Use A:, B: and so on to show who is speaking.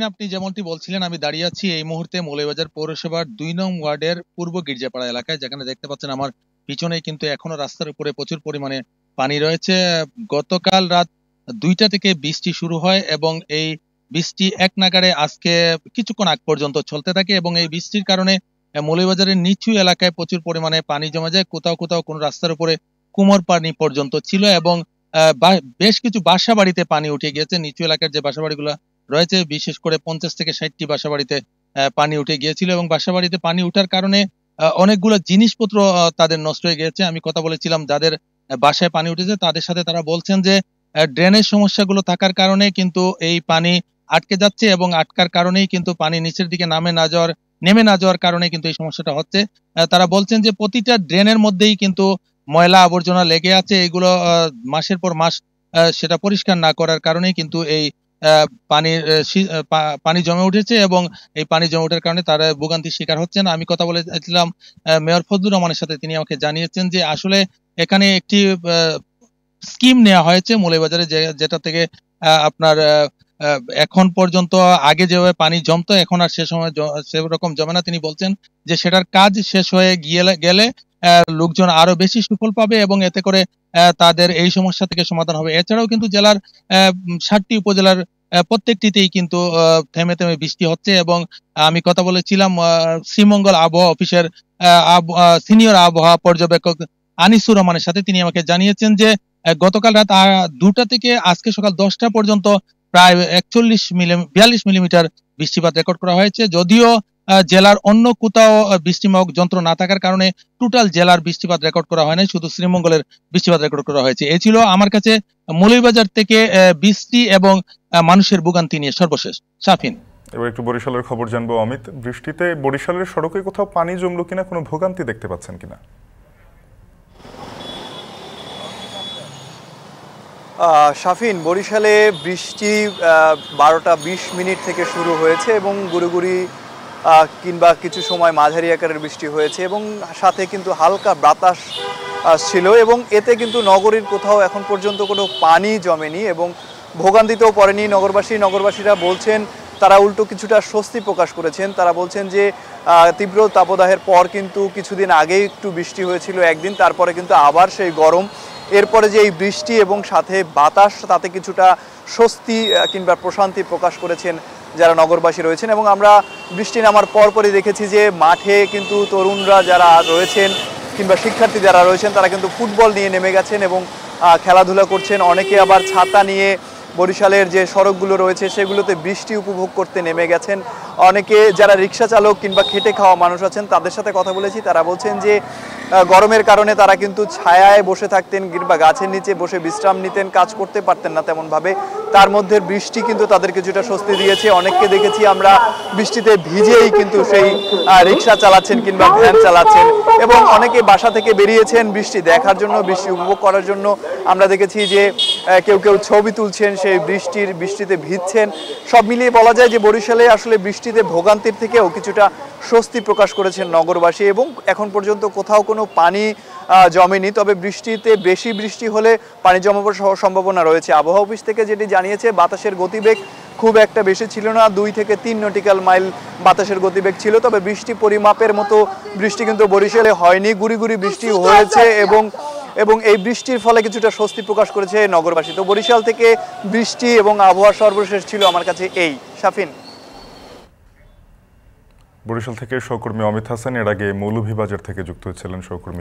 A: আপনি যেমনটি বলছিলেন, আমি দাঁড়িয়ে আছি এই মুহূর্তে মৌলভীবাজার পৌরসভার ২ নং ওয়ার্ডের পূর্ব গির্জাপাড়া এলাকায়, যেখানে দেখতে পাচ্ছেন আমার পিছনেই কিন্তু এখনো রাস্তার উপরে প্রচুর পরিমাণে পানি রয়েছে। গতকাল রাত ২টা থেকে বৃষ্টি শুরু হয় এবং এই বৃষ্টি এক নাগাড়ে আজকে কিছুক্ষণ আগ পর্যন্ত চলতে থাকে এবং এই বৃষ্টির কারণে মৌলভীবাজারের নিচু এলাকায় প্রচুর পরিমাণে পানি জমে যায়। কোথাও কোথাও কোনো রাস্তার উপরে কোমর পানি পর্যন্ত ছিল এবং বেশ কিছু বাসা বাড়িতে পানি উঠে গিয়েছে। নিচু এলাকার যে বাসা বাড়িগুলো রয়েছে, বিশেষ করে 50 থেকে 60টি বাসা বাড়িতে পানি উঠে গিয়েছিল এবং বাসা বাড়িতে পানি উঠার কারণে অনেকগুলো জিনিসপত্র তাদের নষ্ট হয়ে গিয়েছে। আমি কথা বলেছিলাম যাদের বাসায় পানি উঠেছে তাদের সাথে, তারা বলছেন যে ড্রেনের সমস্যাগুলো থাকার কারণে কিন্তু এই পানি আটকে যাচ্ছে এবং আটকার কারণেই কিন্তু পানি নিচের দিকে নেমে না যাওয়ার কারণে কিন্তু এই সমস্যাটা হচ্ছে। তারা বলছেন যে প্রতিটা ড্রেনের মধ্যেই কিন্তু ময়লা আবর্জনা লেগে আছে। এগুলো মাসের পর মাস সেটা পরিষ্কার না করার কারণেই কিন্তু এই পানি জমে উঠেছে এবং এই পানি জমে ওঠার কারণে তারা ভোগান্তির শিকার হচ্ছেন। আমি কথা বলেছিলাম মেয়র ফজলুর রহমানের সাথে, তিনি আমাকে জানিয়েছেন যে আসলে এখানে একটি স্কিম নেওয়া হয়েছে মৌলভীবাজারে, যেটা থেকে আপনার এখন পর্যন্ত আগে যেভাবে পানি জমতো এখন আর সে সময় সেরকম জমে না। তিনি বলছেন যে সেটার কাজ শেষ হয়ে গেলে লোকজন আরো বেশি সুফল পাবে এবং এতে করে তাদের এই সমস্যা থেকে সমাধান হবে। এছাড়াও কিন্তু জেলার 7টি উপজেলার প্রত্যেকটিতেই কিন্তু থেমে থেমে বৃষ্টি হচ্ছে এবং আমি কথা বলেছিলাম শ্রীমঙ্গল আবহাওয়া অফিসের সিনিয়র আবহাওয়া পর্যবেক্ষক আনিসুর রহমানের সাথে। তিনি আমাকে জানিয়েছেন যে গতকাল রাত 2টা থেকে আজকে সকাল 10টা পর্যন্ত প্রায় 42 মিলিমিটার বৃষ্টিপাত রেকর্ড করা হয়েছে। যদিও জেলার অন্য কোথাও বৃষ্টিমুখক যন্ত্র না থাকার কারণে টোটাল জেলার বৃষ্টিপাত রেকর্ড করা হয় নাই, শুধু শ্রীমঙ্গলের বৃষ্টিপাত রেকর্ড করা হয়েছে। এই ছিল আমার কাছে মৌলভীবাজার থেকে বৃষ্টি এবং মানুষের ভোগান্তি নিয়ে সর্বশেষ। শাফিন,
B: এবার একটু বরিশালের খবর জানবো। অমিত, বৃষ্টিতে বরিশালের সড়কে কোথাও পানি জমলো কিনা, কোনো ভোগান্তি দেখতে পাচ্ছেন কিনা?
C: শাফিন, বরিশালে বৃষ্টি 12টা 20 মিনিট থেকে শুরু হয়েছে এবং গুড়ি কিংবা কিছু সময় মাঝারি আকারের বৃষ্টি হয়েছে এবং সাথে কিন্তু হালকা বাতাস ছিল এবং এতে কিন্তু নগরীর কোথাও এখন পর্যন্ত কোনো পানি জমেনি এবং ভোগান্তিতেও পড়েনি নগরবাসীরা বলছেন তারা উল্টো কিছুটা স্বস্তি প্রকাশ করেছেন। তারা বলছেন যে তীব্র তাপদাহের পর কিন্তু কিছুদিন আগেই একটু বৃষ্টি হয়েছিল একদিন, তারপরে কিন্তু আবার সেই গরম, এরপরে যে এই বৃষ্টি এবং সাথে বাতাস, তাতে কিছুটা স্বস্তি কিংবা প্রশান্তি প্রকাশ করেছেন যারা নগরবাসী রয়েছেন। এবং আমরা বৃষ্টি নামার পরপরই দেখেছি যে মাঠে কিন্তু তরুণরা যারা রয়েছেন কিংবা শিক্ষার্থী যারা রয়েছেন তারা কিন্তু ফুটবল নিয়ে নেমে গেছেন এবং খেলাধুলা করছেন। অনেকে আবার ছাতা নিয়ে বরিশালের যে সড়কগুলো রয়েছে সেগুলোতে বৃষ্টি উপভোগ করতে নেমে গেছেন। অনেকে যারা রিক্সা চালক কিংবা খেটে খাওয়া মানুষ আছেন তাদের সাথে কথা বলেছি, তারা বলছেন যে গরমের কারণে তারা কিন্তু ছায়ায় বসে থাকতেন কিংবা গাছের নিচে বসে বিশ্রাম নিতেন, কাজ করতে পারতেন না তেমনভাবে। তার মধ্যে বৃষ্টি কিন্তু তাদের কিছুটা স্বস্তি দিয়েছে। অনেককে দেখেছি আমরা বৃষ্টিতে ভিজেই কিন্তু সেই রিক্সা চালাচ্ছেন কিংবা ভ্যান চালাচ্ছেন এবং অনেকে বাসা থেকে বেরিয়েছেন বৃষ্টি দেখার জন্য, বৃষ্টি উপভোগ করার জন্য। আমরা দেখেছি যে কেউ ছবি তুলছেন সেই বৃষ্টিতে ভিজছেন। সব মিলিয়ে বলা যায় যে বরিশালে আসলে বৃষ্টিতে ভোগান্তির থেকেও কিছুটা স্বস্তি প্রকাশ করেছেন নগরবাসী এবং এখন পর্যন্ত কোথাও কোনো পানি জমেনি। তবে বৃষ্টিতে বেশি বৃষ্টি হলে পানি জমাবার সম্ভাবনা রয়েছে। আবহাওয়া অফিস থেকে যেটি জানিয়েছে, বাতাসের গতিবেগ খুব একটা বেশি ছিল না, 2 থেকে 3 নটিক্যাল মাইল বাতাসের গতিবেগ ছিল। তবে বৃষ্টি পরিমাপের মতো বৃষ্টি কিন্তু বরিশালে হয়নি, গুড়ি বৃষ্টি হয়েছে এবং এই বৃষ্টির ফলে কিছুটা স্বস্তি প্রকাশ করেছে নগরবাসী। তো বরিশাল থেকে বৃষ্টি এবং আবহাওয়া সর্বশেষ ছিল আমার কাছে এই। শাফিন,
B: বরিশাল থেকে সহকর্মী অমিত হাসান। এর আগে মৌলভীবাজার থেকে যুক্ত হচ্ছিলেন সহকর্মী